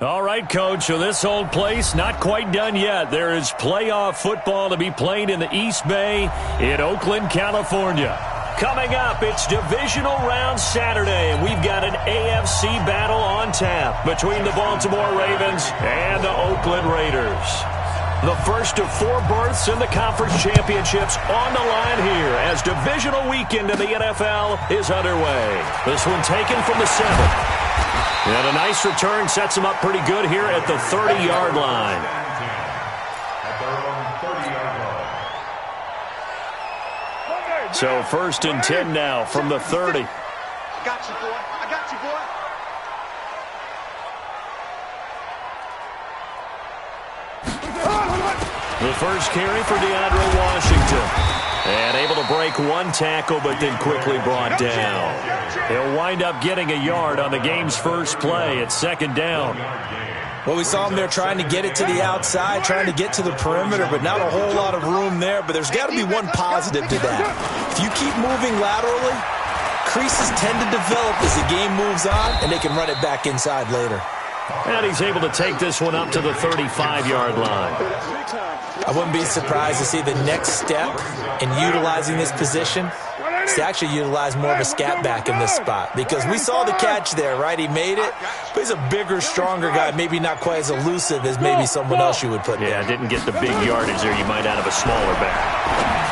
All right, Coach, so this old place not quite done yet. There is playoff football to be played in the East Bay in Oakland, California. Coming up, it's Divisional Round Saturday, and we've got an AFC battle on tap between the Baltimore Ravens and the Oakland Raiders. The first of 4 berths in the conference championships on the line here as Divisional weekend in the NFL is underway. This one taken from the 7. And a nice return sets him up pretty good here at the 30-yard line. So 1st and 10 now from the 30. I got you, boy. I got you, boy. The first carry for DeAndre Washington. And able to break 1 tackle, but then quickly brought down. He'll wind up getting a yard on the game's first play at 2nd down. Well, we saw him there trying to get it to the outside, trying to get to the perimeter, but not a whole lot of room there. But there's got to be one positive to that. If you keep moving laterally, creases tend to develop as the game moves on, and they can run it back inside later. And he's able to take this one up to the 35-yard line. I wouldn't be surprised to see the next step in utilizing this position is to actually utilize more of a scat back in this spot. Because we saw the catch there, right? He made it, but he's a bigger, stronger guy, maybe not quite as elusive as maybe someone else you would put there. Yeah, didn't get the big yardage there you might out of a smaller back.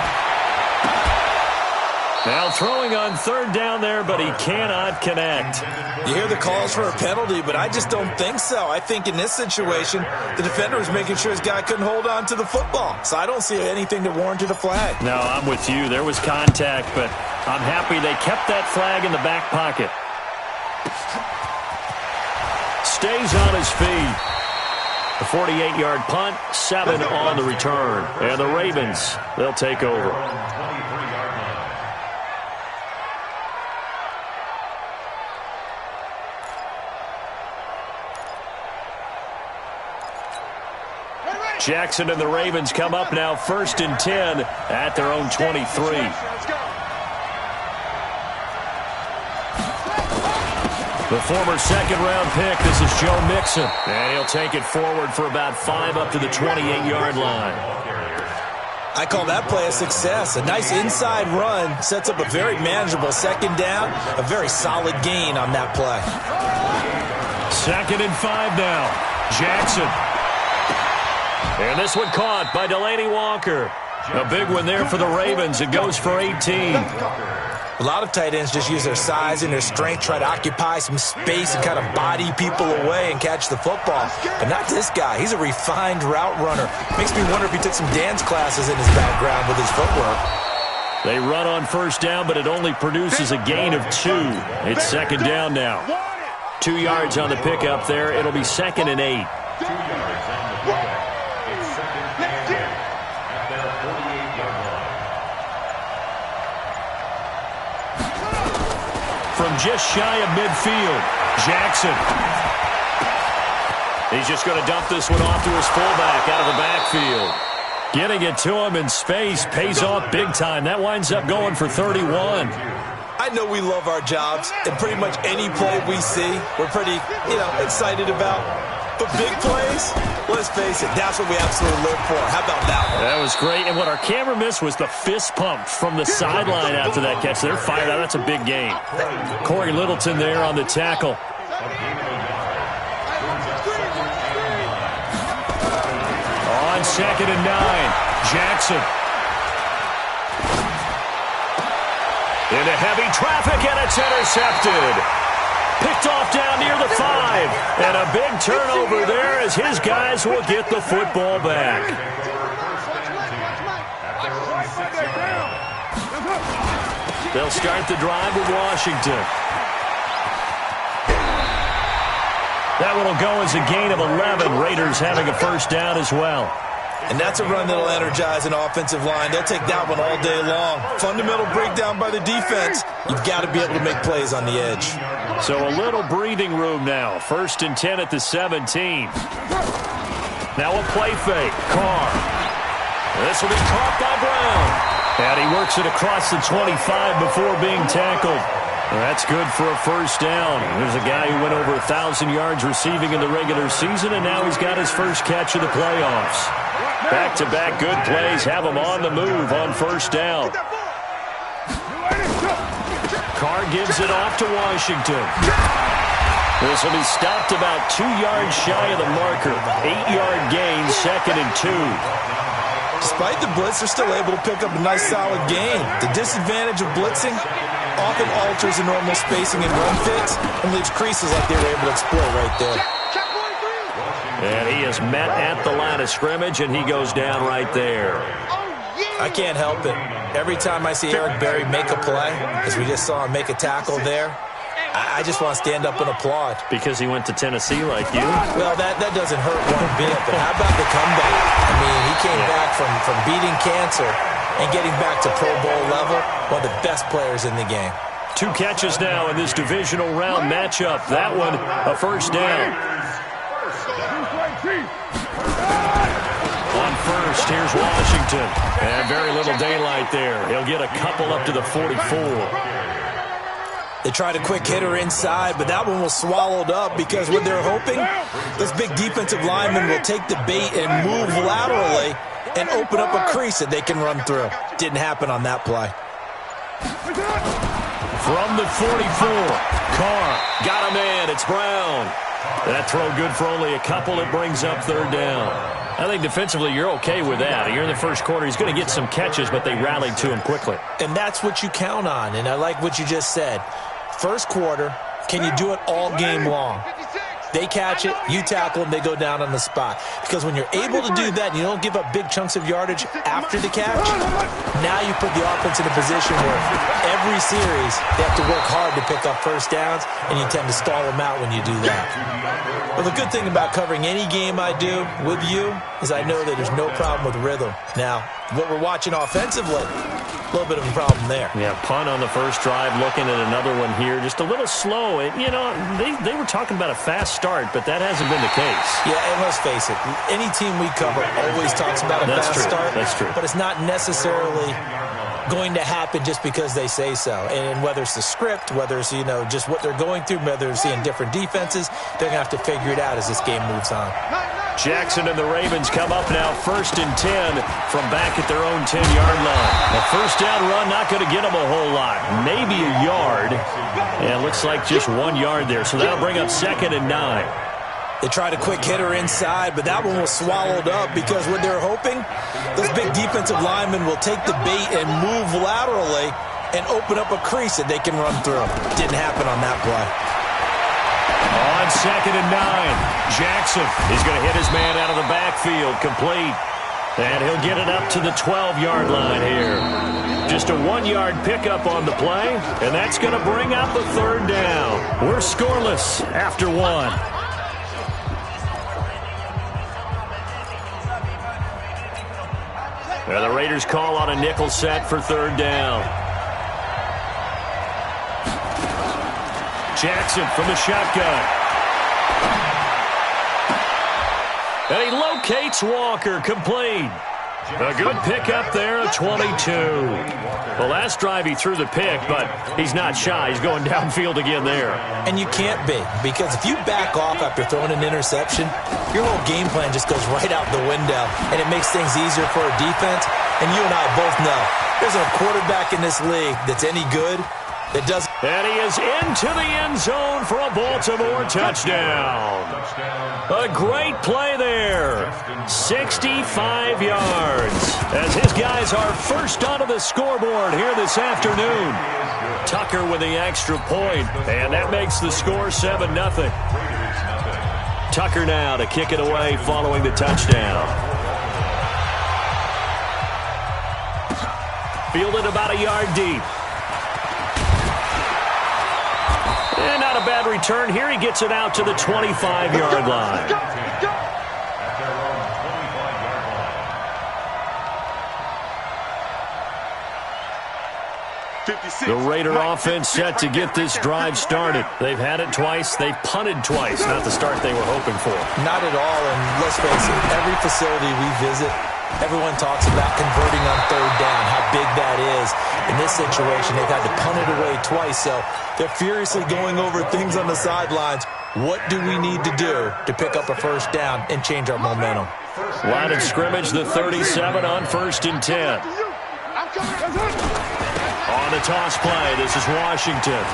Now throwing on 3rd down there, but he cannot connect. You hear the calls for a penalty, but I just don't think so. I think in this situation, the defender was making sure his guy couldn't hold on to the football. So I don't see anything that warranted a flag. No, I'm with you. There was contact, but I'm happy they kept that flag in the back pocket. Stays on his feet. The 48-yard punt, 7 on the return. And the Ravens, they'll take over. Jackson and the Ravens come up now 1st and 10 at their own 23. The former 2nd-round pick, this is Joe Mixon. And he'll take it forward for about 5 up to the 28-yard line. I call that play a success. A nice inside run sets up a very manageable 2nd down, a very solid gain on that play. 2nd and 5 now. Jackson. And this one caught by Delaney Walker. A big one there for the Ravens. It goes for 18. A lot of tight ends just use their size and their strength, try to occupy some space and kind of body people away and catch the football. But not this guy. He's a refined route runner. Makes me wonder if he took some dance classes in his background with his footwork. They run on 1st down, but it only produces a gain of 2. It's 2nd down now. 2 yards on the pickup there. It'll be 2nd and 8. From just shy of midfield, Jackson. He's just going to dump this one off to his fullback out of the backfield. Getting it to him in space pays off big time. That winds up going for 31. I know we love our jobs, and pretty much any play we see, we're pretty, excited about. But big plays, let's face it, that's what we absolutely live for. How about that one? That was great, and what our camera missed was the fist pump from the sideline after that catch. They're fired out. That's a big game. Corey Littleton there on the tackle. On 2nd and 9, Jackson. Into heavy traffic, and it's intercepted. Picked off down near the 5. And a big turnover there as his guys will get the football back. They'll start the drive with Washington. That one will go as a gain of 11. Raiders having a 1st down as well. And that's a run that'll energize an offensive line. They'll take that one all day long. Fundamental breakdown by the defense. You've got to be able to make plays on the edge. So a little breathing room now. 1st and 10 at the 17. Now a play fake. Carr. This will be caught by Brown. And he works it across the 25 before being tackled. That's good for a first down. There's a guy who went over 1,000 yards receiving in the regular season, and now he's got his first catch of the playoffs. Back-to-back good plays have him on the move on first down. Carr gives it off to Washington. This will be stopped about 2 yards shy of the marker. 8-yard gain, 2nd and 2. Despite the blitz, they're still able to pick up a nice solid gain. The disadvantage of blitzing often alters the normal spacing and run fits and leaves creases like they were able to exploit right there. And he is met at the line of scrimmage, and he goes down right there. I can't help it. Every time I see Eric Berry make a play, as we just saw him make a tackle there, I just want to stand up and applaud. Because he went to Tennessee like you? Well, that doesn't hurt one bit, but how about the comeback? I mean, he came back from beating cancer and getting back to Pro Bowl level, one of the best players in the game. 2 catches now in this divisional round matchup. That one, a first down. On first, here's Washington. And very little daylight there. He'll get a couple up to the 44. They tried a quick hitter inside, but that one was swallowed up because what they're hoping, this big defensive lineman will take the bait and move laterally and open up a crease that they can run through. Didn't happen on that play. From the 44, Carr got him in. It's Brown. That throw good for only a couple. It brings up third down. I think defensively you're okay with that. You're in the first quarter. He's going to get some catches, but they rallied to him quickly. And that's what you count on, and I like what you just said. First quarter, can you do it all game long? They catch it, you tackle them, they go down on the spot. Because when you're able to do that and you don't give up big chunks of yardage after the catch, now you put the offense in a position where every series they have to work hard to pick up first downs, and you tend to stall them out when you do that. Well, the good thing about covering any game I do with you is I know that there's no problem with rhythm. Now, what we're watching offensively, a little bit of a problem there. Yeah, punt on the first drive, looking at another one here. Just a little slow. You know, they were talking about a fast start, but that hasn't been the case. Yeah, and let's face it, any team we cover always talks about a fast start. That's true. But it's not necessarily going to happen just because they say so. And whether it's the script, whether it's, you know, just what they're going through, whether they're seeing different defenses, they're going to have to figure it out as this game moves on. Jackson and the Ravens come up now 1st and 10 from back at their own 10-yard line. The first down run not going to get them a whole lot. Maybe a yard. And it looks like just 1 yard there. So that'll bring up 2nd and 9. They tried a quick hitter inside, but that one was swallowed up because what they're hoping, this big defensive lineman will take the bait and move laterally and open up a crease that they can run through. Didn't happen on that play. On 2nd and 9, Jackson is going to hit his man out of the backfield, complete. And he'll get it up to the 12-yard line here. Just a 1-yard pickup on the play, and that's going to bring up a third down. We're scoreless after 1. And the Raiders call on a nickel set for third down. Jackson from the shotgun. And he locates Walker, complete. A good pickup there at 22. The last drive he threw the pick, but he's not shy. He's going downfield again there. And you can't be, because if you back off after throwing an interception, your whole game plan just goes right out the window, and it makes things easier for a defense. And you and I both know there's a quarterback in this league that's any good that doesn't. And he is into the end zone for a Baltimore touchdown. A great play there. 65 yards. As his guys are first onto the scoreboard here this afternoon. Tucker with the extra point, and that makes the score 7-0. Tucker now to kick it away following the touchdown. Fielded about a yard deep. And not a bad return here. He gets it out to the 25-yard line. The Raider offense set to get this drive started. They've had it twice. They've punted twice. Not the start they were hoping for. Not at all, and let's face it, every facility we visit, Everyone talks about converting on third down, how big that is. In this situation, they've had to punt it away twice, so they're furiously going over things on the sidelines. What do we need to do to pick up a first down and change our momentum? Line of scrimmage, the 37 on 1st and 10. On the toss play, this is Washington.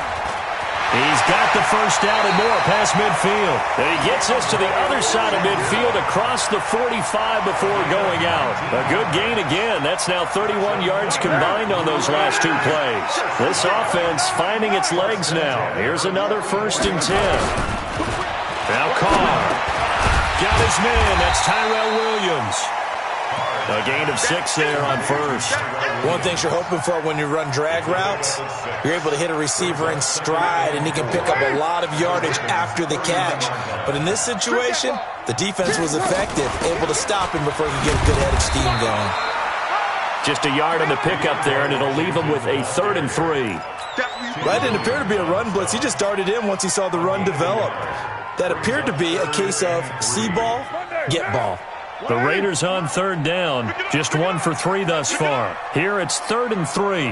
He's got the first down and more past midfield. And he gets this to the other side of midfield across the 45 before going out. A good gain again. That's now 31 yards combined on those last 2 plays. This offense finding its legs now. Here's another 1st and 10. Now Carr. Got his man. That's Tyrell Williams. A gain of 6 there on 1st. One thing you're hoping for when you run drag routes, you're able to hit a receiver in stride, and he can pick up a lot of yardage after the catch. But in this situation, the defense was effective, able to stop him before he could get a good head of steam going. Just a yard on the pickup there, and it'll leave him with a 3rd and 3. That didn't appear to be a run blitz. He just darted in once he saw the run develop. That appeared to be a case of see ball, get ball. The Raiders on 3rd down, just 1 for 3 thus far. Here it's 3rd and 3.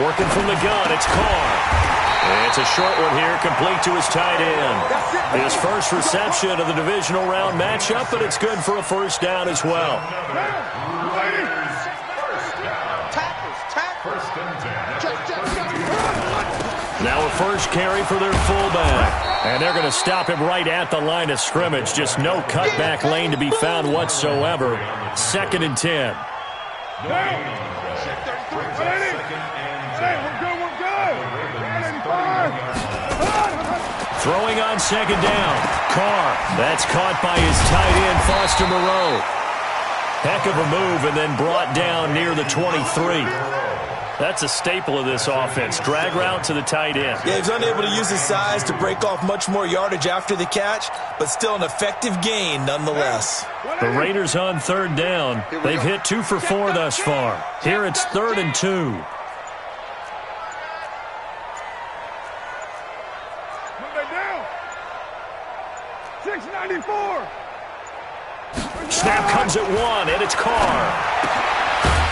Working from the gun, it's Carr. It's a short one here, complete to his tight end. His first reception of the divisional round matchup, but it's good for a first down as well. Now a first carry for their fullback. And they're going to stop him right at the line of scrimmage. Just no cutback lane to be found whatsoever. 2nd and 10. Throwing on 2nd down. Carr. That's caught by his tight end, Foster Moreau. Heck of a move and then brought down near the 23. That's a staple of this offense. Drag route to the tight end. Yeah, he's unable to use his size to break off much more yardage after the catch, but still an effective gain nonetheless. The Raiders on 3rd down. They've hit 2 for 4 thus far. Here it's 3rd and 2. Snap comes at 1, and it's Carr.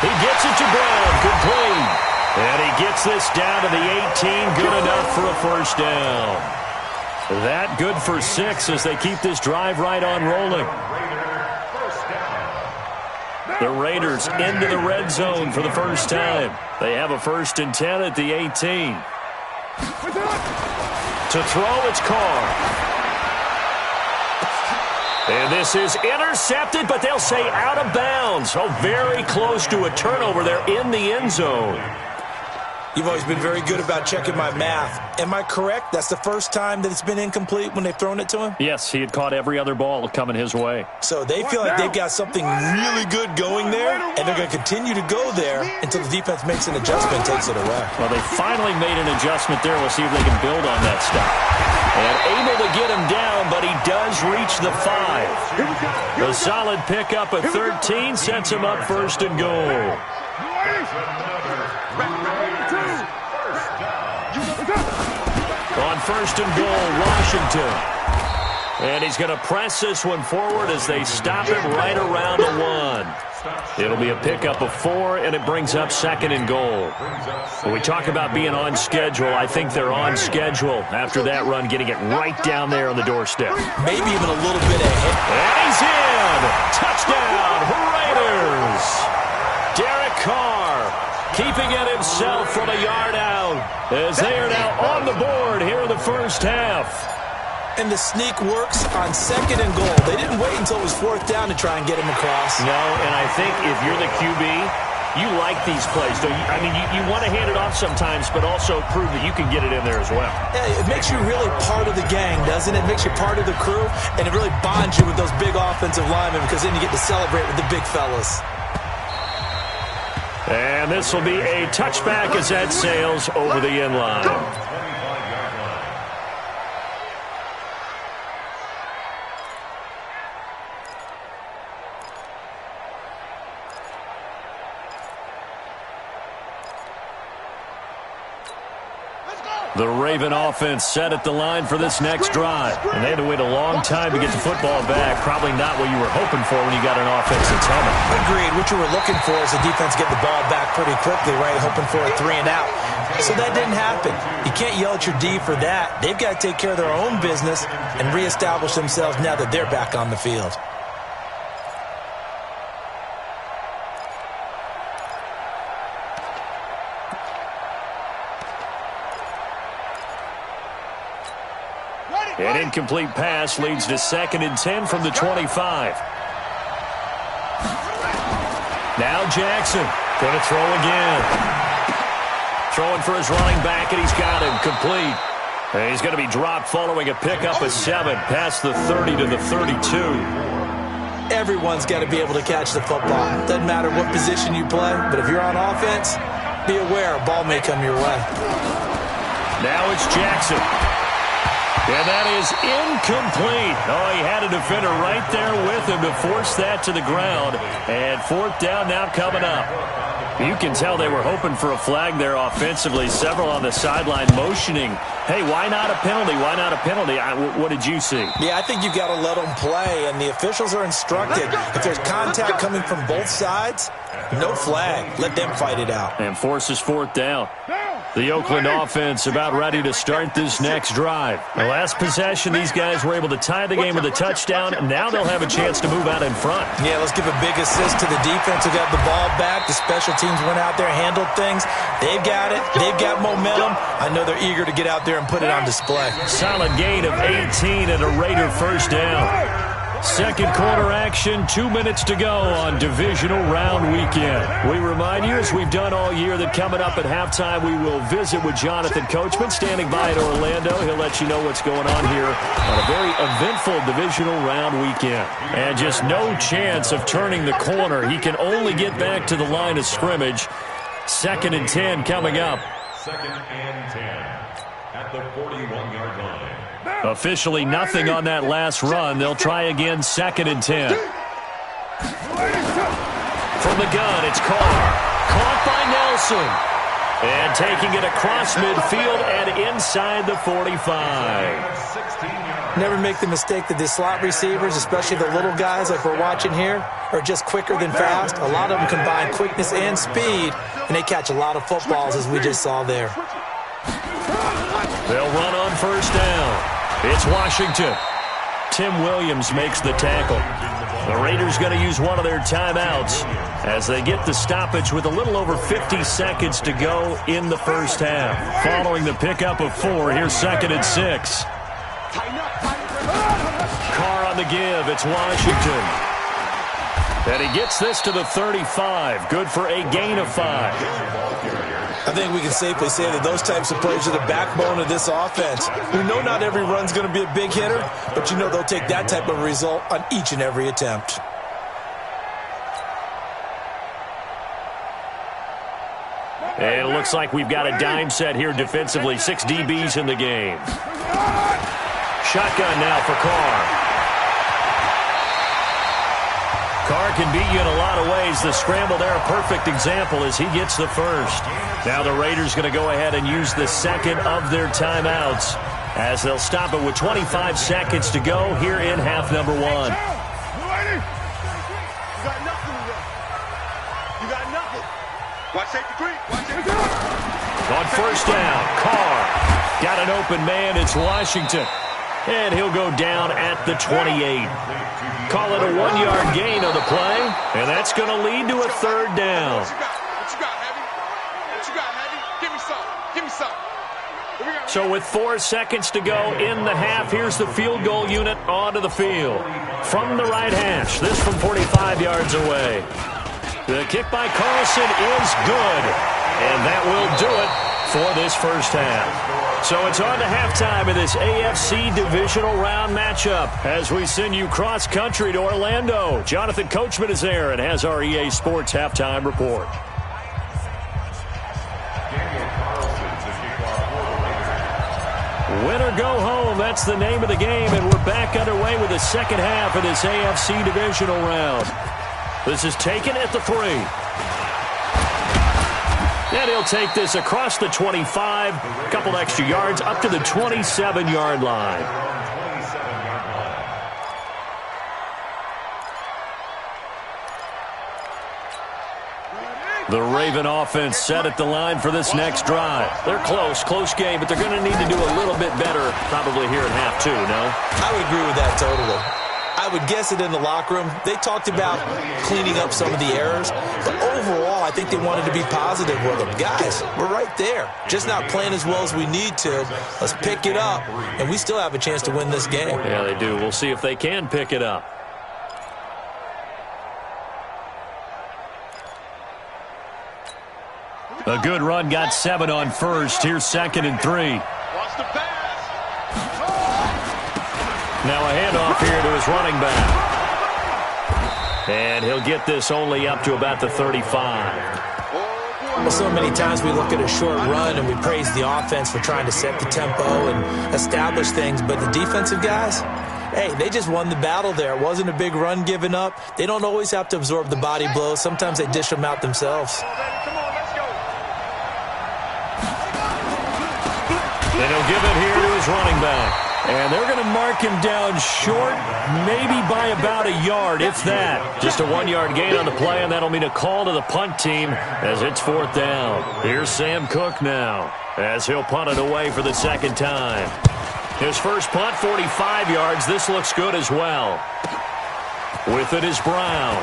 He gets it to Brown, complete. And he gets this down to the 18, good enough for a first down. That good for 6 as they keep this drive right on rolling. The Raiders into the red zone for the first time. They have a 1st and 10 at the 18. To throw, it's Carr. And this is intercepted, but they'll say out of bounds. Oh, very close to a turnover there in the end zone. You've always been very good about checking my math. Am I correct? That's the first time that it's been incomplete when they've thrown it to him? Yes, he had caught every other ball coming his way. So they feel like they've got something really good going there, and they're going to continue to go there until the defense makes an adjustment and takes it away. Well, they finally made an adjustment there. We'll see if they can build on that stuff. And able to get him down, but he does reach the 5. A solid pickup at 13 sets him up 1st and goal. On 1st and goal, Washington. And he's going to press this one forward as they stop him right around the 1. It'll be a pickup of 4, and it brings up 2nd and goal. When we talk about being on schedule, I think they're on schedule after that run, getting it right down there on the doorstep. Maybe even a little bit ahead. And he's in! Touchdown, Raiders! Derek Carr keeping it himself from a yard out as they are now on the board here in the first half. And the sneak works on 2nd and goal. They didn't wait until it was 4th down to try and get him across. No, and I think if you're the QB, you like these plays. Don't you? I mean, you want to hand it off sometimes, but also prove that you can get it in there as well. Yeah, it makes you really part of the gang, doesn't it? It makes you part of the crew, and it really bonds you with those big offensive linemen because then you get to celebrate with the big fellas. And this will be a touchback as that sails over the end line. The Raven offense set at the line for this next drive. And they had to wait a long time to get the football back. Probably not what you were hoping for when you got an offense that's humming. Agreed. What you were looking for is the defense get the ball back pretty quickly, right? Hoping for a 3 and out. So that didn't happen. You can't yell at your D for that. They've got to take care of their own business and reestablish themselves now that they're back on the field. An incomplete pass leads to 2nd and 10 from the 25. Now Jackson going to throw again. Throwing for his running back, and he's got him complete. And he's going to be dropped following a pickup of 7 past the 30 to the 32. Everyone's got to be able to catch the football. Doesn't matter what position you play, but if you're on offense, be aware a ball may come your way. Now it's Jackson. And that is incomplete. Oh, he had a defender right there with him to force that to the ground. And 4th down now coming up. You can tell they were hoping for a flag there offensively. Several on the sideline motioning, hey, why not a penalty? Why not a penalty? What did you see? Yeah, I think you've got to let them play, and the officials are instructed. If there's contact coming from both sides, no flag. Let them fight it out. And forces 4th down. The Oakland offense about ready to start this next drive. The last possession, these guys were able to tie the game with a touchdown. Now they'll have a chance to move out in front. Yeah, let's give a big assist to the defense who got the ball back. The special teams went out there, handled things. They've got it. They've got momentum. I know they're eager to get out there and put it on display. Solid gain of 18 and a Raider 1st down. Second quarter action, 2 minutes to go on Divisional Round Weekend. We remind you, as we've done all year, that coming up at halftime, we will visit with Jonathan Coachman, standing by in Orlando. He'll let you know what's going on here on a very eventful Divisional Round Weekend. And just no chance of turning the corner. He can only get back to the line of scrimmage. 2nd and 10 coming up. 2nd and 10 at the 41-yard line. Officially nothing on that last run. They'll try again, 2nd and 10. From the gun, it's Carr. Caught by Nelson. And taking it across midfield and inside the 45. Never make the mistake that the slot receivers, especially the little guys like we're watching here, are just quicker than fast. A lot of them combine quickness and speed, and they catch a lot of footballs, as we just saw there. They'll run on 1st down. It's Washington. Tim Williams makes the tackle. The Raiders going to use one of their timeouts as they get the stoppage with a little over 50 seconds to go in the 1st half. Following the pickup of 4, here's 2nd and 6. Carr on the give. It's Washington. And he gets this to the 35. Good for a gain of 5. I think we can safely say that those types of plays are the backbone of this offense. We know not every run's going to be a big hitter, but you know they'll take that type of result on each and every attempt. And it looks like we've got a dime set here defensively. 6 DBs in the game. Shotgun now for Carr. Carr can beat you in a lot of ways. The scramble there, a perfect example as he gets the 1st. Now the Raiders going to go ahead and use the 2nd of their timeouts as they'll stop it with 25 seconds to go here in half number 1. You got nothing. You got nothing. Watch safety 3. Watch safety 3. On 1st down, Carr got an open man. It's Washington. And he'll go down at the 28. Call it a 1-yard gain on the play, and that's going to lead to a 3rd down. What you got, Heavy? What you got, Heavy? Give me some. Give me some. So with 4 seconds to go in the half, here's the field goal unit onto the field. From the right hash, this from 45 yards away. The kick by Carlson is good, and that will do it for this 1st half. So it's on to halftime of this AFC Divisional Round matchup as we send you cross-country to Orlando. Jonathan Coachman is there and has our EA Sports halftime report. Win or go home, that's the name of the game, and we're back underway with the 2nd half of this AFC Divisional Round. This is taken at the 3. And he'll take this across the 25, a couple extra yards, up to the 27-yard line. The Raven offense set at the line for this next drive. They're close game, but they're going to need to do a little bit better probably here in half two, no? I would agree with that totally. I would guess it in the locker room. They talked about cleaning up some of the errors, but overall, I think they wanted to be positive with them. Guys, we're right there. Just not playing as well as we need to. Let's pick it up, and we still have a chance to win this game. Yeah, they do. We'll see if they can pick it up. A good run, got 7 on first. Here's 2nd and 3. Watch the pass. Now a handoff here to his running back. And he'll get this only up to about the 35. Well, so many times we look at a short run and we praise the offense for trying to set the tempo and establish things, but the defensive guys, hey, they just won the battle there. It wasn't a big run given up. They don't always have to absorb the body blows. Sometimes they dish them out themselves. And he'll give it here to his running back. And they're going to mark him down short, maybe by about a yard, if that. Just a 1-yard gain on the play, and that'll mean a call to the punt team as it's 4th down. Here's Sam Cook now as he'll punt it away for the second time. His first punt, 45 yards. This looks good as well. With it is Brown.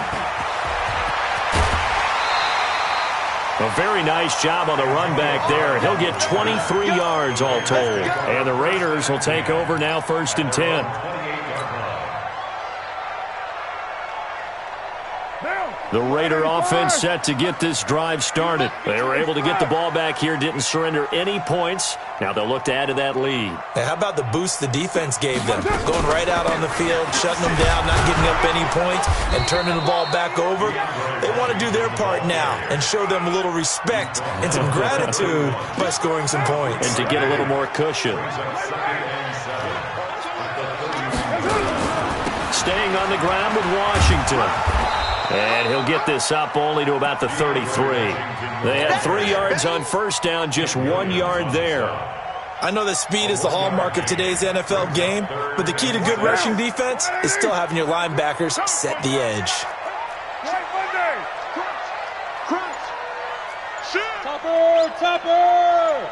A very nice job on the run back there. He'll get 23 yards all told. And the Raiders will take over now 1st and 10. The Raider offense set to get this drive started. They were able to get the ball back here, didn't surrender any points. Now they'll look to add to that lead. Hey, how about the boost the defense gave them? Going right out on the field, shutting them down, not giving up any points, and turning the ball back over. They want to do their part now and show them a little respect and some gratitude by scoring some points. And to get a little more cushion. Staying on the ground with Washington. And he'll get this up only to about the 33. They had 3 yards on first down, just 1 yard there. I know that speed is the hallmark of today's NFL game, but the key to good rushing defense is still having your linebackers set the edge. Topper!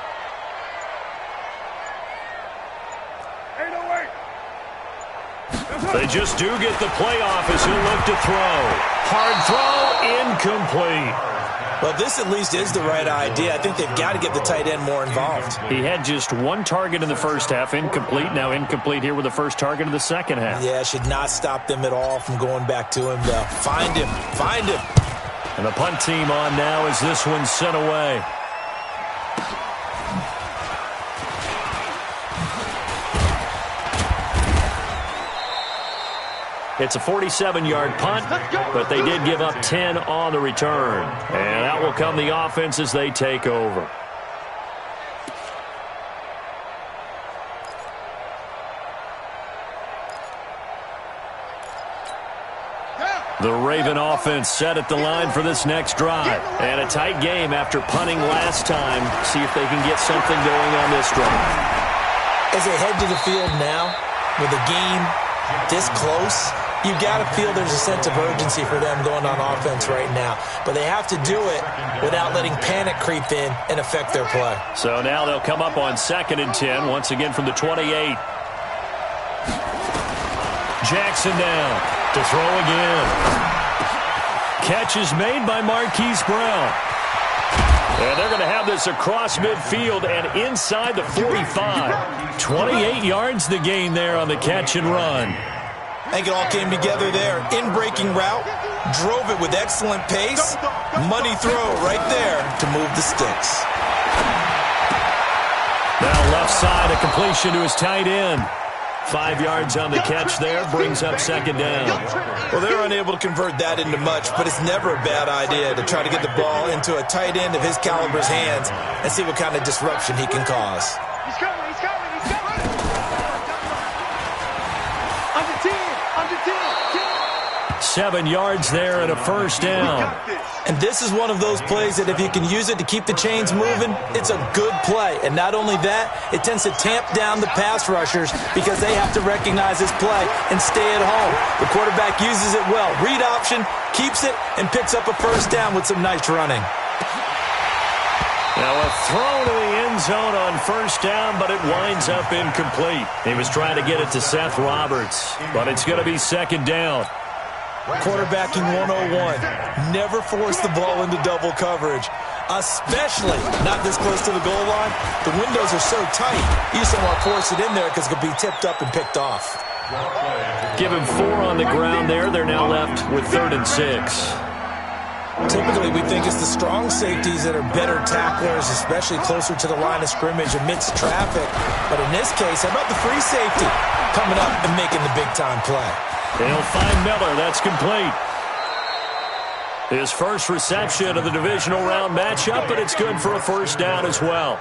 They just do get the playoff as he'll look to throw. Hard throw, incomplete. Well, this at least is the right idea. I think they've got to get the tight end more involved. He had just 1 target in the first half, incomplete. Now incomplete here with the first target of the second half. Yeah, should not stop them at all from going back to him, though. Find him. And the punt team on now as this one's sent away. It's a 47-yard punt, but they did give up 10 on the return. And out will come the offense as they take over. The Raven offense set at the line for this next drive. And a tight game after punting last time. See if they can get something going on this drive. As they head to the field now, with a game this close, you got to feel there's a sense of urgency for them going on offense right now. But they have to do it without letting panic creep in and affect their play. So now they'll come up on 2nd and 10, once again from the 28. Jackson down to throw again. Catch is made by Marquise Brown. And they're going to have this across midfield and inside the 45. 28 yards the gain there on the catch and run. I think it all came together there. In-breaking route, drove it with excellent pace. Money throw right there to move the sticks. Now left side, a completion to his tight end. 5 yards on the catch there, brings up 2nd down. Well, they're unable to convert that into much, but it's never a bad idea to try to get the ball into a tight end of his caliber's hands and see what kind of disruption he can cause. He's coming. Under 10. 7 yards there and a first down. And this is one of those plays that if you can use it to keep the chains moving, it's a good play. And not only that, it tends to tamp down the pass rushers because they have to recognize this play and stay at home. The quarterback uses it well. Read option, keeps it, and picks up a first down with some nice running. Now a throw to the end zone on first down, but it winds up incomplete. He was trying to get it to Seth Roberts, but it's going to be second down. Quarterbacking 101. Never force the ball into double coverage, especially not this close to the goal line. The windows are so tight, you just don't want to force it in there because it could be tipped up and picked off. Give him 4 on the ground there. They're now left with 3rd and 6. Typically, we think it's the strong safeties that are better tacklers, especially closer to the line of scrimmage amidst traffic. But in this case, how about the free safety coming up and making the big-time play? They'll find Miller. That's complete. His first reception of the divisional round matchup, but it's good for a first down as well.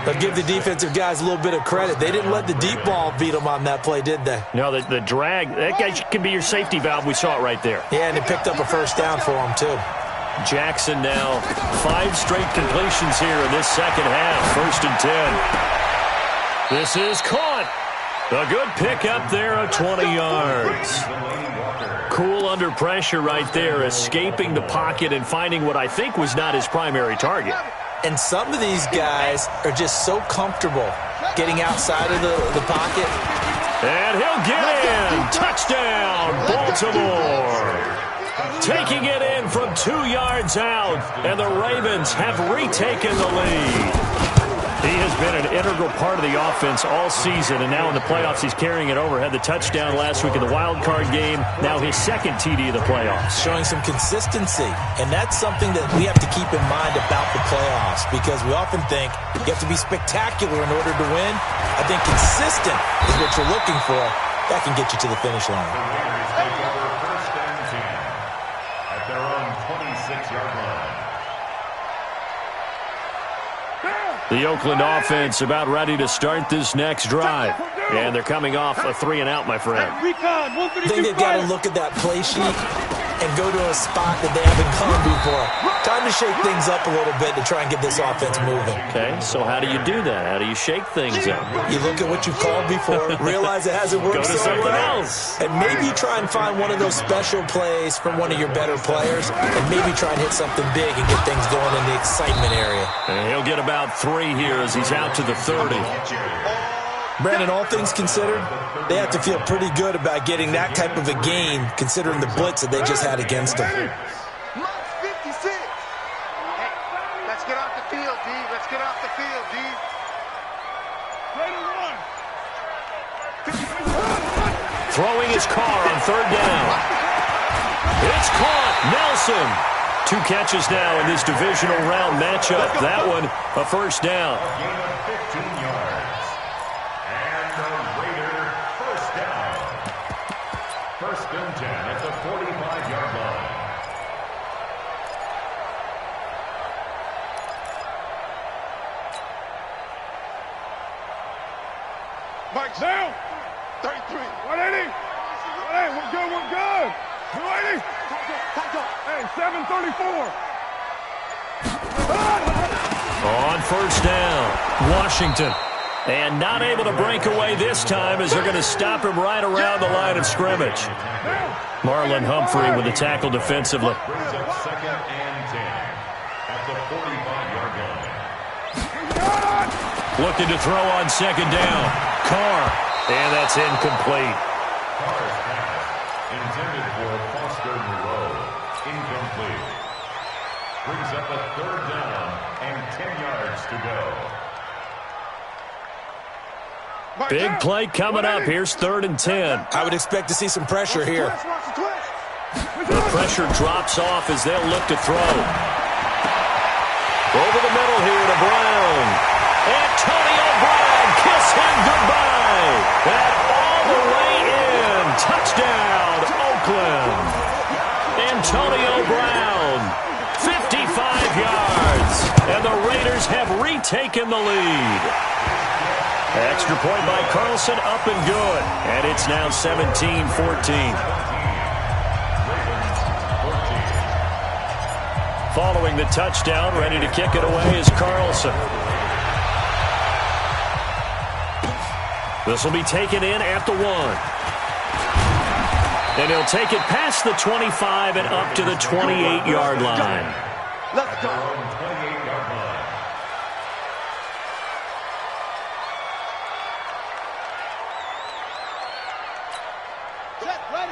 But give the defensive guys a little bit of credit. They didn't let the deep ball beat them on that play, did they? No, the drag, that guy can be your safety valve. We saw it right there. Yeah, and it picked up a first down for them, too. Jackson now 5 straight completions here in this second half. 1st and 10. This is caught. A good pick up there at 20 yards. Cool under pressure right there, escaping the pocket and finding what I think was not his primary target. And some of these guys are just so comfortable getting outside of the pocket. And he'll get in. Touchdown, Baltimore. Taking it in from 2 yards out, and the Ravens have retaken the lead. He has been an integral part of the offense all season, and now in the playoffs he's carrying it over. Had the touchdown last week in the wild card game. Now his second TD of the playoffs. Showing some consistency, and that's something that we have to keep in mind about the playoffs because we often think you have to be spectacular in order to win. I think consistent is what you're looking for. That can get you to the finish line. The Raiders take over 1st and 10 at their own 26-yard line. The Oakland offense about ready to start this next drive. And they're coming off a 3-and-out, my friend. I think they've got to look at that play sheet and go to a spot that they haven't gone before. Time to shake things up a little bit to try and get this offense moving. Okay, so how do you do that? How do you shake things up? You look at what you've called before, realize it hasn't worked Go to so something well, else. and maybe try and find one of those special plays from one of your better players, and maybe try and hit something big and get things going in the excitement area. And he'll get about 3 here as he's out to the 30. Brandon, all things considered, they have to feel pretty good about getting that type of a gain, considering the blitz that they just had against them. Let's get off the field, D. Let's get off the field, D. Ready to run. Throwing his car on 3rd down. It's caught. Nelson. 2 catches now in this divisional round matchup. That one, a first down. A gain of 15 yards. And the Raider first down. 1st and 10 at the 45-yard line. Mike's down. 33. 180. 180. We're good. We're good. 280. Hey, 734. On first down, Washington. And not able to break away this time as they're going to stop him right around the line of scrimmage. Marlon Humphrey with the tackle defensively. Brings up 2nd and 10 at the 45-yard line. Looking to throw on 2nd down. Carr. And that's incomplete. Carr's pass intended for Foster Moreau. Incomplete. Brings up a 3rd down and 10 yards to go. Big play coming up. Here's 3rd and 10. I would expect to see some pressure here. The pressure drops off as they'll look to throw. Over the middle here to Brown. Antonio Brown, kiss him goodbye. And all the way in. Touchdown, Oakland. Antonio Brown, 55 yards. And the Raiders have retaken the lead. Extra point by Carlson, up and good. And it's now 17-14. Following the touchdown, ready to kick it away is Carlson. This will be taken in at the 1. And he'll take it past the 25 and up to the 28-yard line. Let's go. 28-yard line.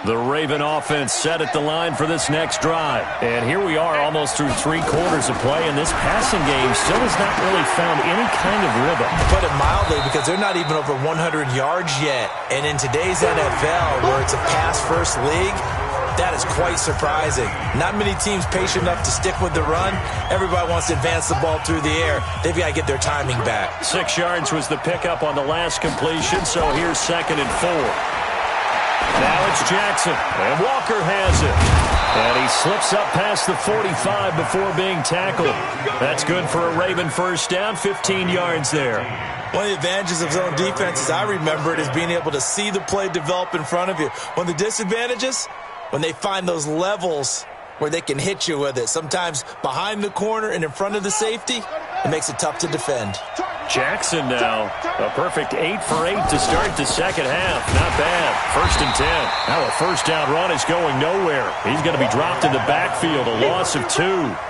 The Raven offense set at the line for this next drive. And here we are almost through 3 quarters of play, and this passing game still has not really found any kind of rhythm. To put it mildly, because they're not even over 100 yards yet. And in today's NFL, where it's a pass-first league, that is quite surprising. Not many teams patient enough to stick with the run. Everybody wants to advance the ball through the air. They've got to get their timing back. 6 yards was the pickup on the last completion, so here's 2nd and 4. Now it's Jackson, and Walker has it. And he slips up past the 45 before being tackled. That's good for a Raven first down, 15 yards there. One of the advantages of zone defense, as I remember it, is being able to see the play develop in front of you. One of the disadvantages, when they find those levels where they can hit you with it, sometimes behind the corner and in front of the safety, it makes it tough to defend. Jackson now, a perfect 8 for 8 to start the second half. Not bad. 1st and 10. Now a first down run is going nowhere. He's going to be dropped in the backfield. A loss of 2.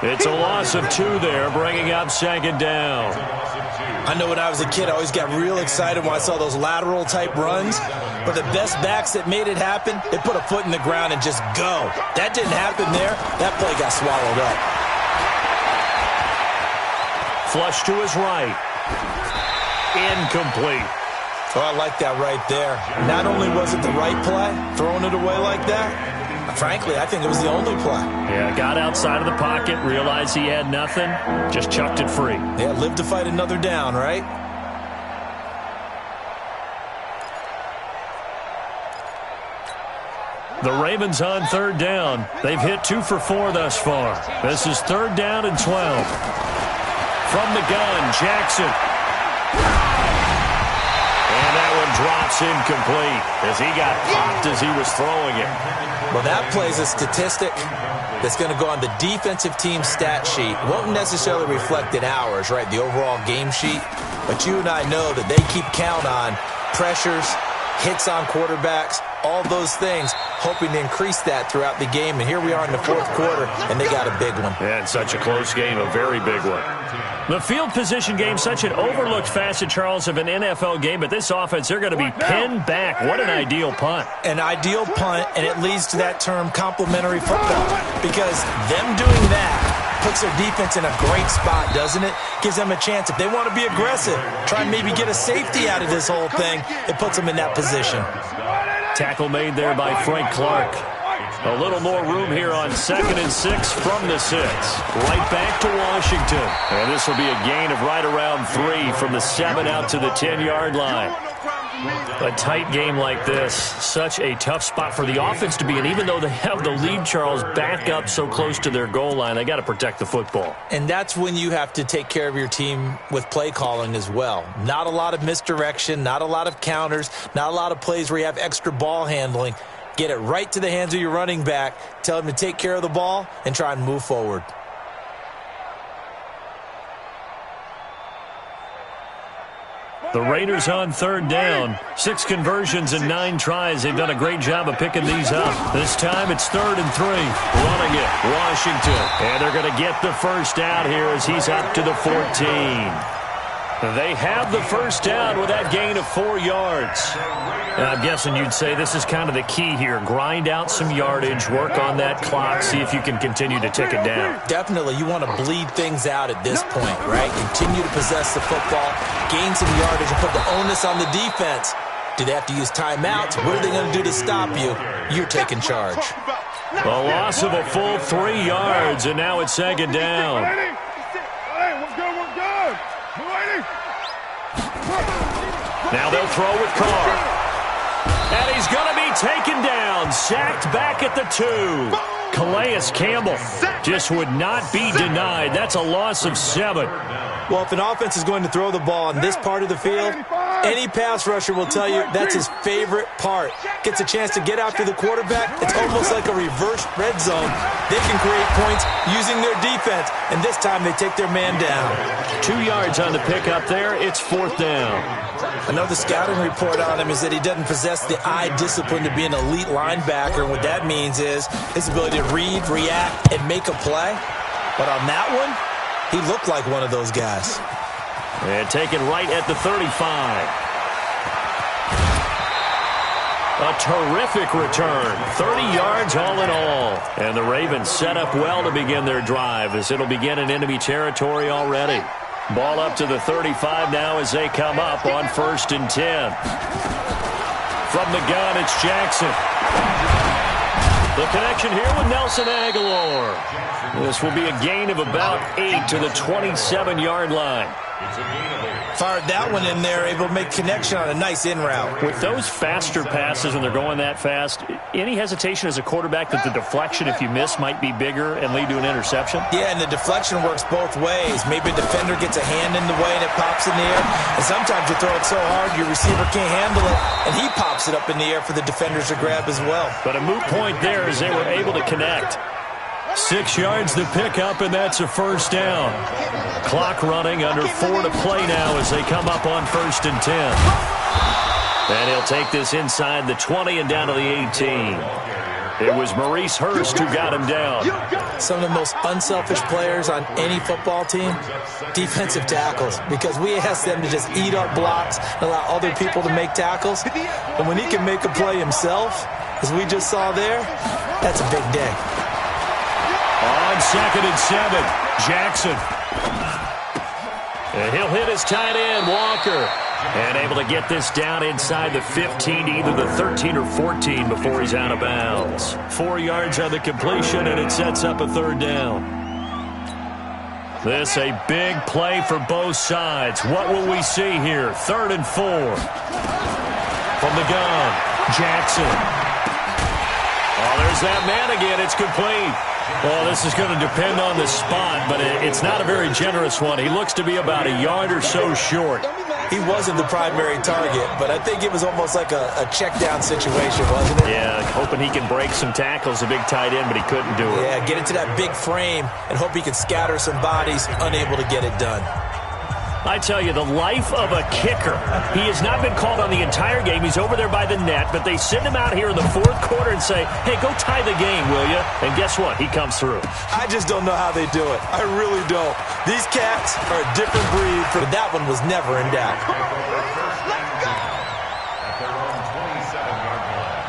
It's a loss of 2 there, bringing up 2nd down. I know when I was a kid, I always got real excited when I saw those lateral type runs. But the best backs that made it happen, they put a foot in the ground and just go. That didn't happen there. That play got swallowed up. Flush to his right. Incomplete. Oh, I like that right there. Not only was it the right play, throwing it away like that, frankly, I think it was the only play. Yeah, got outside of the pocket, realized he had nothing, just chucked it free. Yeah, live to fight another down, right? The Ravens on 3rd down. They've hit 2 for 4 thus far. This is 3rd down and 12. From the gun, Jackson. And that one drops incomplete as he got popped as he was throwing it. Well, that plays a statistic that's going to go on the defensive team stat sheet. Won't necessarily reflect in ours, right, the overall game sheet. But you and I know that they keep count on pressures, hits on quarterbacks, all those things, hoping to increase that throughout the game. And here we are in the 4th quarter, and they got a big one. And such a close game, a very big one. The field position game, such an overlooked facet, Charles, of an NFL game, but this offense, they're going to be pinned back. What an ideal punt. An ideal punt, and it leads to that term complementary football, because them doing that puts their defense in a great spot, doesn't it? Gives them a chance. If they want to be aggressive, try and maybe get a safety out of this whole thing, it puts them in that position. Tackle made there by Frank Clark. A little more room here on 2nd and 6 from the 6. Right back to Washington. And this will be a gain of right around 3 from the 7 out to the 10-yard line. A tight game like this, such a tough spot for the offense to be in. Even though they have the lead, Charles, back up so close to their goal line, they got to protect the football. And that's when you have to take care of your team with play calling as well. Not a lot of misdirection, not a lot of counters, not a lot of plays where you have extra ball handling. Get it right to the hands of your running back, tell him to take care of the ball, and try and move forward. The Raiders on 3rd down. 6 conversions and 9 tries. They've done a great job of picking these up. This time it's 3rd and 3. Running it, Washington. And they're going to get the first out here as he's up to the 14. They have the first down with that gain of 4 yards. And I'm guessing you'd say this is kind of the key here. Grind out some yardage, work on that clock, see if you can continue to tick it down. Definitely. You want to bleed things out at this point, right? Continue to possess the football, gain some yardage, and put the onus on the defense. Do they have to use timeouts? What are they going to do to stop you? You're taking charge. A loss of a full 3 yards, and now it's 2nd down. Now they'll throw with Carr. And he's going to be taken down, sacked back at the 2. Calais Campbell just would not be denied. That's a loss of 7. Well, if an offense is going to throw the ball on this part of the field, Any pass rusher will tell you that's his favorite part. Gets a chance to get after the quarterback. It's almost like a reverse red zone. They can create points using their defense, and this time they take their man down. 2 yards on the pickup there. It's 4th down. I know the scouting report on him is that he doesn't possess the eye discipline to be an elite linebacker. What that means is his ability to read, react, and make a play. But on that one, he looked like one of those guys. And taken right at the 35. A terrific return. 30 yards all in all. And the Ravens set up well to begin their drive as it'll begin in enemy territory already. Ball up to the 35 now as they come up on 1st and 10. From the gun, it's Jackson. The connection here with Nelson Aguilar. This will be a gain of about 8 to the 27-yard line. Fired that one in there, able to make connection on a nice in route. With those faster passes when they're going that fast, any hesitation as a quarterback that the deflection, if you miss, might be bigger and lead to an interception? Yeah, and the deflection works both ways. Maybe a defender gets a hand in the way and it pops in the air. And sometimes you throw it so hard your receiver can't handle it, and he pops it up in the air for the defenders to grab as well. But a moot point there as they were able to connect. 6 yards to pick up, and that's a 1st down. Clock running, under 4 to play now as they come up on 1st and 10. And he'll take this inside the 20 and down to the 18. It was Maurice Hurst who got him down. Some of the most unselfish players on any football team, defensive tackles, because we ask them to just eat up blocks and allow other people to make tackles. And when he can make a play himself, as we just saw there, that's a big day. On 2nd and 7, Jackson. And he'll hit his tight end, Walker. And able to get this down inside the 15 to either the 13 or 14 before he's out of bounds. 4 yards on the completion, and it sets up a 3rd down. This a big play for both sides. What will we see here? 3rd and 4. From the gun, Jackson. Oh, there's that man again. It's complete. Well, this is going to depend on the spot, but it's not a very generous one. He looks to be about a yard or so short. He wasn't the primary target, but I think it was almost like a check-down situation, wasn't it? Yeah, hoping he can break some tackles, a big tight end, but he couldn't do it. Yeah, get into that big frame and hope he can scatter some bodies, unable to get it done. I tell you, the life of a kicker. He has not been called on the entire game. He's over there by the net, but they send him out here in the 4th quarter and say, hey, go tie the game, will you? And guess what? He comes through. I just don't know how they do it. I really don't. These cats are a different breed, but that one was never in doubt. At their own 27-yard line.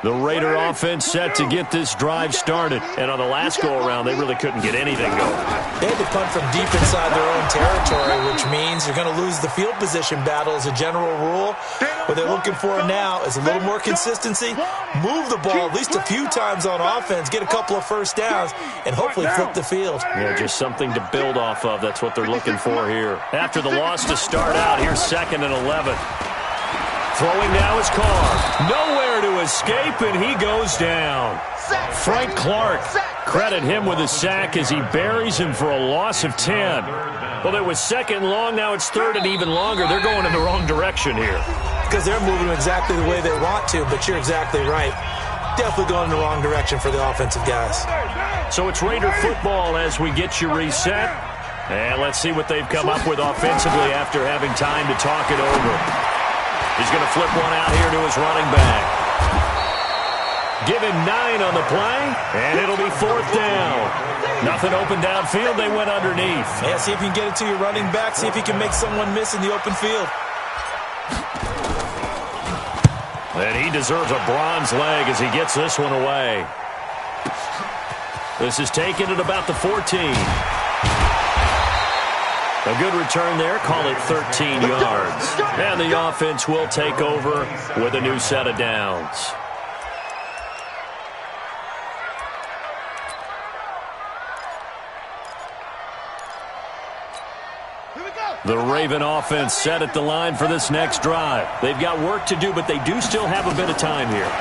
The Raider offense set to get this drive started. And on the last go-around, they really couldn't get anything going. They had to punt from deep inside their own territory, which means you're going to lose the field position battle as a general rule. What they're looking for now is a little more consistency, move the ball at least a few times on offense, get a couple of 1st downs, and hopefully flip the field. Yeah, just something to build off of. That's what they're looking for here. After the loss to start out, here's 2nd and 11. Throwing now is Carr. Nowhere to escape, and he goes down. Frank Clark, credit him with a sack as he buries him for a loss of 10. Well, it was 2nd long. Now it's 3rd and even longer. They're going in the wrong direction here. Because they're moving exactly the way they want to, but you're exactly right. Definitely going in the wrong direction for the offensive guys. So it's Raider football as we get you reset. And let's see what they've come up with offensively after having time to talk it over. He's going to flip one out here to his running back. Give him 9 on the play, and it'll be 4th down. Nothing open downfield. They went underneath. Yeah, see if you can get it to your running back. See if you can make someone miss in the open field. And he deserves a bronze leg as he gets this one away. This is taken at about the 14. A good return there. Call it 13 yards. And the offense will take over with a new set of downs. The Raven offense set at the line for this next drive. They've got work to do, but they do still have a bit of time here.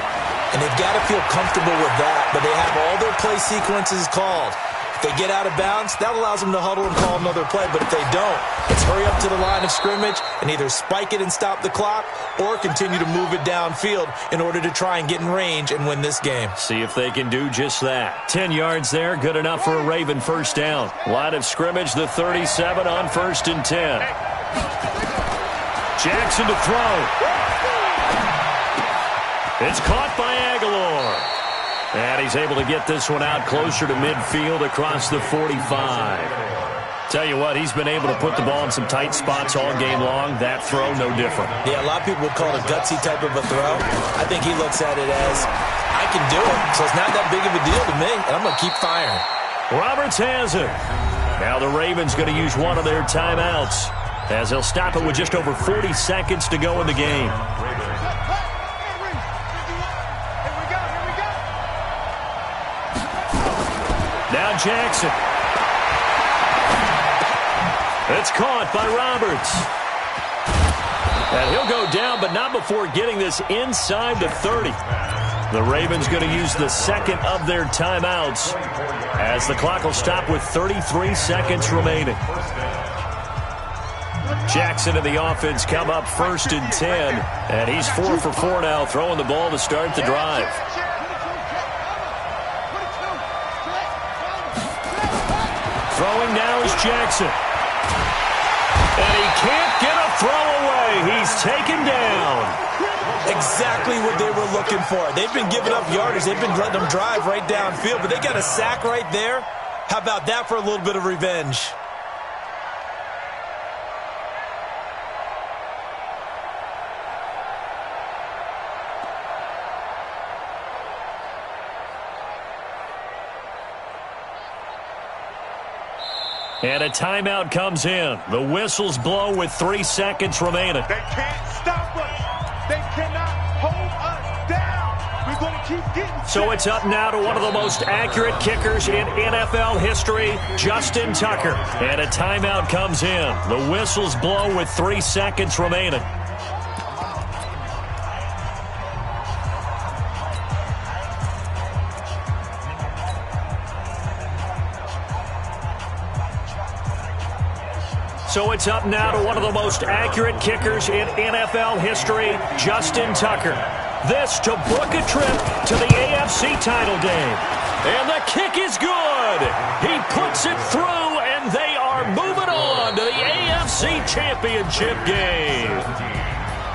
And they've got to feel comfortable with that, but they have all their play sequences called. If they get out of bounds, that allows them to huddle and call another play. But if they don't, it's hurry up to the line of scrimmage and either spike it and stop the clock or continue to move it downfield in order to try and get in range and win this game. See if they can do just that. 10 yards there, good enough for a Raven first down. Line of scrimmage, the 37 on 1st and 10. Jackson to throw. It's caught by Aguilar. And he's able to get this one out closer to midfield across the 45. Tell you what, he's been able to put the ball in some tight spots all game long. That throw, no different. Yeah, a lot of people would call it a gutsy type of a throw. I think he looks at it as, I can do it, so it's not that big of a deal to me, and I'm going to keep firing. Roberts has it. Now the Ravens going to use one of their timeouts as they'll stop it with just over 40 seconds to go in the game. Now Jackson. It's caught by Roberts. And he'll go down, but not before getting this inside the 30. The Ravens going to use the second of their timeouts as the clock will stop with 33 seconds remaining. Jackson and the offense come up 1st and 10, and he's 4 for 4 now, throwing the ball to start the drive. Throwing now is Jackson. And he can't get a throw away. He's taken down. Exactly what they were looking for. They've been giving up yardage. They've been letting them drive right downfield, but they got a sack right there. How about that for a little bit of revenge? And a timeout comes in. The whistles blow with 3 seconds remaining. They can't stop us. They cannot hold us down. We're going to keep getting. So it's up now to one of the most accurate kickers in NFL history, Justin Tucker. And a timeout comes in. The whistles blow with 3 seconds remaining. So it's up now to one of the most accurate kickers in NFL history, Justin Tucker. This to book a trip to the AFC title game. And the kick is good. He puts it through, and they are moving on to the AFC championship game.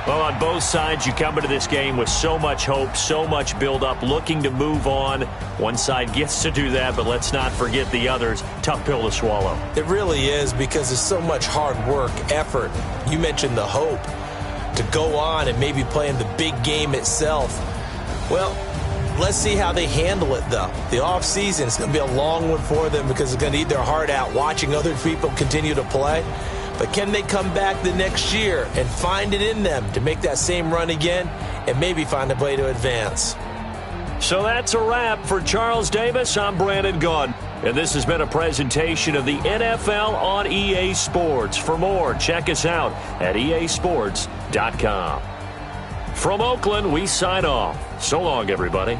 Well, on both sides, you come into this game with so much hope, so much build-up, looking to move on. One side gets to do that, but let's not forget the others. Tough pill to swallow. It really is, because there's so much hard work, effort. You mentioned the hope to go on and maybe play in the big game itself. Well, let's see how they handle it, though. The offseason is going to be a long one for them because they're going to eat their heart out watching other people continue to play. But can they come back the next year and find it in them to make that same run again and maybe find a way to advance? So that's a wrap for Charles Davis. I'm Brandon Gaudin, and this has been a presentation of the NFL on EA Sports. For more, check us out at easports.com. From Oakland, we sign off. So long, everybody.